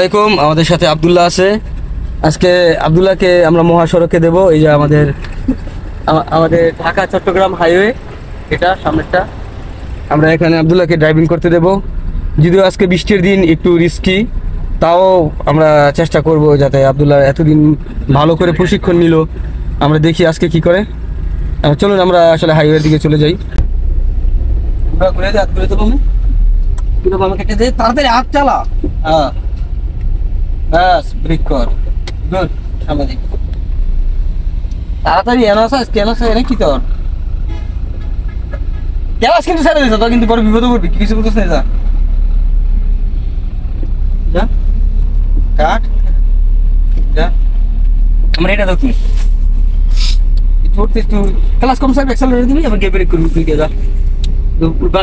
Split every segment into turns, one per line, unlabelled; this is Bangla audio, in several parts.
আসসালামাইকুম, আমাদের সাথে আব্দুল্লাহ আছে। আজকে আব্দুল্লাহকে আমরা মহাসড়কে দেব। এই যে আমাদের ঢাকা চট্টগ্রাম হাইওয়ে, এটা সামনেরটা। আমরা এখানে আব্দুল্লাহকে ড্রাইভিং করতে দেব। যদিও আজকে বৃষ্টির দিন, একটু রিস্কি, তাও আমরা চেষ্টা করব যাতে আব্দুল্লাহ এতদিন ভালো করে প্রশিক্ষণ নিল, আমরা দেখি আজকে কি করে। চলুন আমরা আসলে হাইওয়ের দিকে চলে যাই। ঘুরে দে, হাত ঘুরে দেবো আমি, কেটে দে, তাড়াতাড়ি হাত চালা। হ্যাঁ ব্যাস, ব্রেক কর, গুড। সামনে দিক তাড়াতাড়ি এনে কি তোর গ্যাস কিন্তু ছেড়ে দিয়েছে তো, কিন্তু বড় বিপদে পড়বি। কিছু বলতেছ না, যা কাট যা। আমরা এটা দেখি একটু ক্লাস কম সাইড অ্যাক্সেলারেটর দিবি, আবার গিয়ে ব্রেক করবি। তুই যা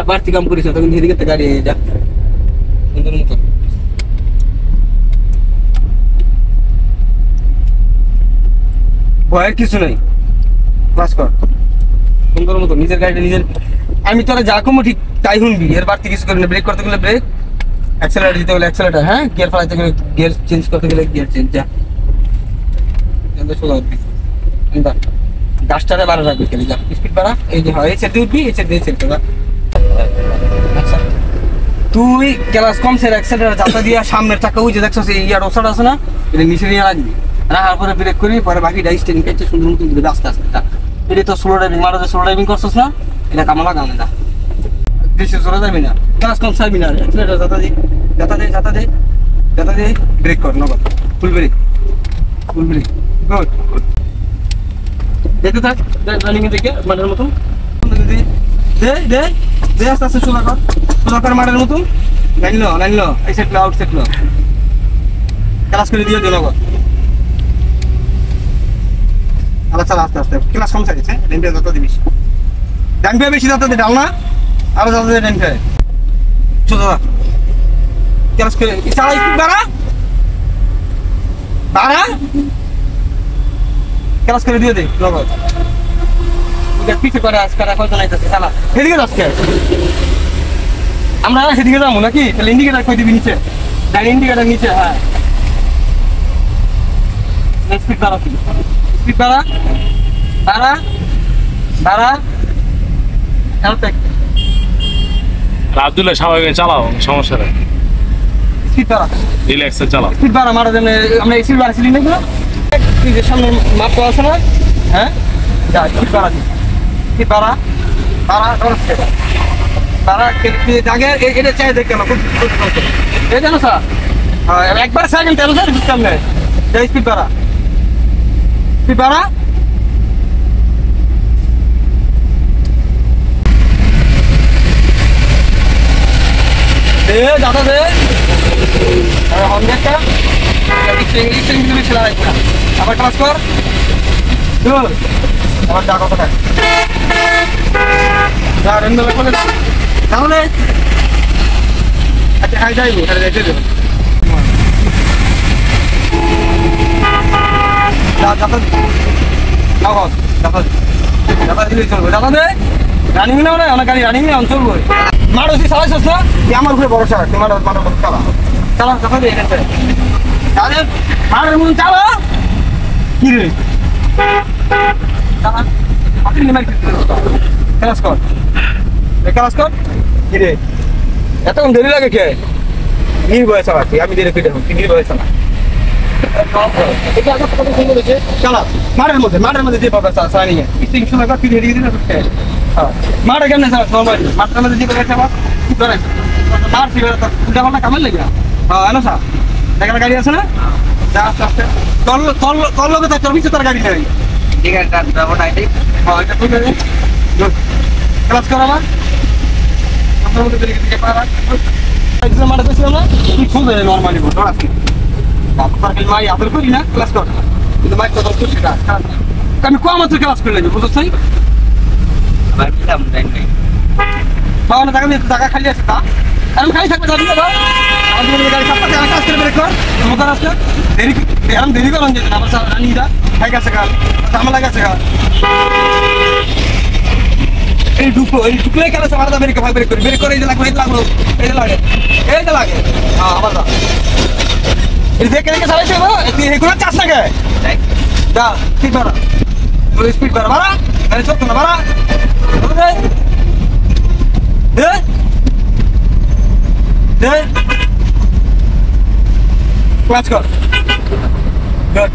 বাড়তি কাম করিস, তখন এদিকে গাড়ি যা সুন্দর মতো। ভয়ের কিছু নেই, ক্লাস কর সুন্দর মতো নিজের গাড়িটা নিজের। আমি তোরা যা কমো ঠিক তাই শুনবি, এর বাড়তি কিছু করি না। ব্রেক করতে গেলে ব্রেক, অ্যাক্সেলারেটর দিতে গেলে অ্যাক্সেলারেটর, হ্যাঁ গিয়ার ফেলাইতে গেলে গিয়ার চেঞ্জ করতে গেলে গিয়ার চেঞ্জ। যা সোজা উঠবি, গাছটারে বাড়া রাখবি, খেলে যা স্পিড বাড়া। এই যে হয় এই ছেড়ে উঠবি, এই ছেড়ে ছেড়ে যা। আচ্ছা তুই ক্লাস কম সের অ্যাক্সেলারেটর চাপা দিয়া সামনের চাকা ওই যে দেখছো ইয়ার ওসার আছে না, এটা নিচে নিয়ে রাখবি। রাখার পরে ব্রেক করবি, পরে বাকিটা স্টেরিং কেটে সুন্দর মতো দিবি আস্তে আস্তে। এটা তো স্লো ড্রাইভিং, মারা স্লো ড্রাইভিং করছিস না, এটা কামলা কামে না, বেশি চলে যাবি না, ক্লাস কম ছাড়বি না। অ্যাক্সেলারেটর যাতা দে যাতা দে যাতা দে যাতা দে, ব্রেক কর নগদ, ফুল ব্রেক ফুল ব্রেক, গুড। যেতে থাক রানিং এর দিকে মাঠের মতন, দে দে দে আস্তে আস্তে সোজা কর মাঠের মতন। লাইন লো এই সেট লো, আউট সেট লো, ক্লাস করে দিয়ে দে নগদ। আচ্ছা আস্তে আস্তে ক্লাস কম সাইছে, ডান পে যত দিবিস, ডান পে বেশি যত দে, ডাল না আরো যত দে ডান পে। চলো ক্লাস করে চালা, স্পিড বাড়া বাড়া, ক্লাস করে দিয়ে দে নগদ। পিছিয়ে করে আজকে কয়জন আইতেছে, চালা সেদিকে যাচ্ছে। আমরা সেদিকে যাবো নাকি? তাহলে ইন্ডিকেটার কই দিবি নিচে, ডান ইন্ডিকেটার নিচে। হ্যাঁ স্পিড বাড়া, স্পিড বাড়া বাড়া বাড়া।
আব্দুল্লাহ স্বাভাবিক চালাও, সমস্যা নেই,
স্পিড বাড়া,
রিল্যাক্সে চালাও।
স্পিড বাড়া মারা জন্য আমরা স্পিড বাড়াচ্ছিলি নাকি? তুই যে সামনে মাপ পাওয়া আছে না, হ্যাঁ যা স্পিড বাড়া দিই, স্পিড বাড়া বাড়া বাড়া আগে এটা চাই দেখ কেন এই জানো স্যার, একবার সেকেন্ড তেরো স্যার বুঝতাম না। যা স্পিড বাড়া, স্পিড বাড়া। দে দাদা দে হন একটা আবার ক্লাস কর, আবার যা কথা তাহলে আচ্ছা হ্যাঁ যাইবো, তাহলে যেতে দেবো। রানিং না অনেক গাড়ি রানিং না চলবো। মাঠ ওই চালাইছিস না, আমার উপরে ভরসা রাখ, তোমার চালা চালা চালা দে তাদের মাঠের মতন চালা। কি রে ক্লাস কর, ক্লাস কর। কি রে এতক্ষণ দেরি লাগে কে? নির্ভয়ে চালাচ্ছি আমি, দেরি কেটে নির্ভয়ে চালা। চালা মাঠের মধ্যে যে পাবে চালা নিয়ে মাঠে কেমন মাঠের মধ্যে যে মাঠ কামের লেগে। হ্যাঁ এলো স্যার দেখা গাড়ি আছে না, আস্তে আস্তে তোর লোকে তোর পিছিয়ে তোর গাড়ি নেই। ঠিক আছে ক্লাস কর আমার মাঠে পেয়েছিলাম না, তুই খুঁজে নর্মালি মাই আদর করি না, ক্লাস কর। কিন্তু মাই তো সেটা আমি কম মাত্র ক্লাস করে লাগবে, বুঝতে চাই না টাকা খালি আছে তা আমি খালি থাকবে যাবি গাড়ি কাজ করে বের কর তোমার আসলে দেরি এখন দেরি করেন যেতেন আমার রানিটা খাই গেছে গাল ঝামেলা গেছে গাল। এই ঢুকলে কেন আমার বের করে বের করে এই যে লাগবে এই যে লাগে হ্যাঁ আবার এই দেখে দেখে চালাইছে না তুই এগুলো চাস না কে যা স্পিড বাড়া তুই স্পিড বাড়া বাড়া গাড়ি চলতো না বাড়া দে দে ক্লাচ কর গুড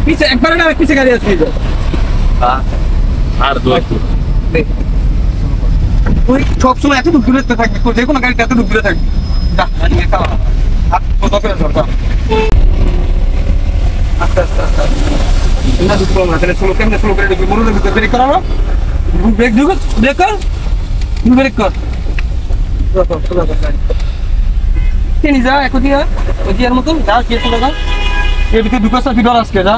পিছে একবার না পিছে গাড়ি আসছে
আর দুই
তুই সবসময় এত দূরে থাকবি যে কোনো গাড়িতে এত দূরে থাকবি যা গাড়ি নিয়ে চালা হাত কোথা করে ধরবা আস্তে আস্তে আস্তে না দুটো না তাহলে স্লো কেমনে স্লো করে ঢুকবি মনে ঢুকতে ব্রেক করানো ব্রেক ঢুক ব্রেক কর ব্রেক কর কে নি যা এখন দিয়া ওই দিয়ার মতন যা কে চলে যা এর ভিতরে ঢুকাস না ভিতর আজকে যা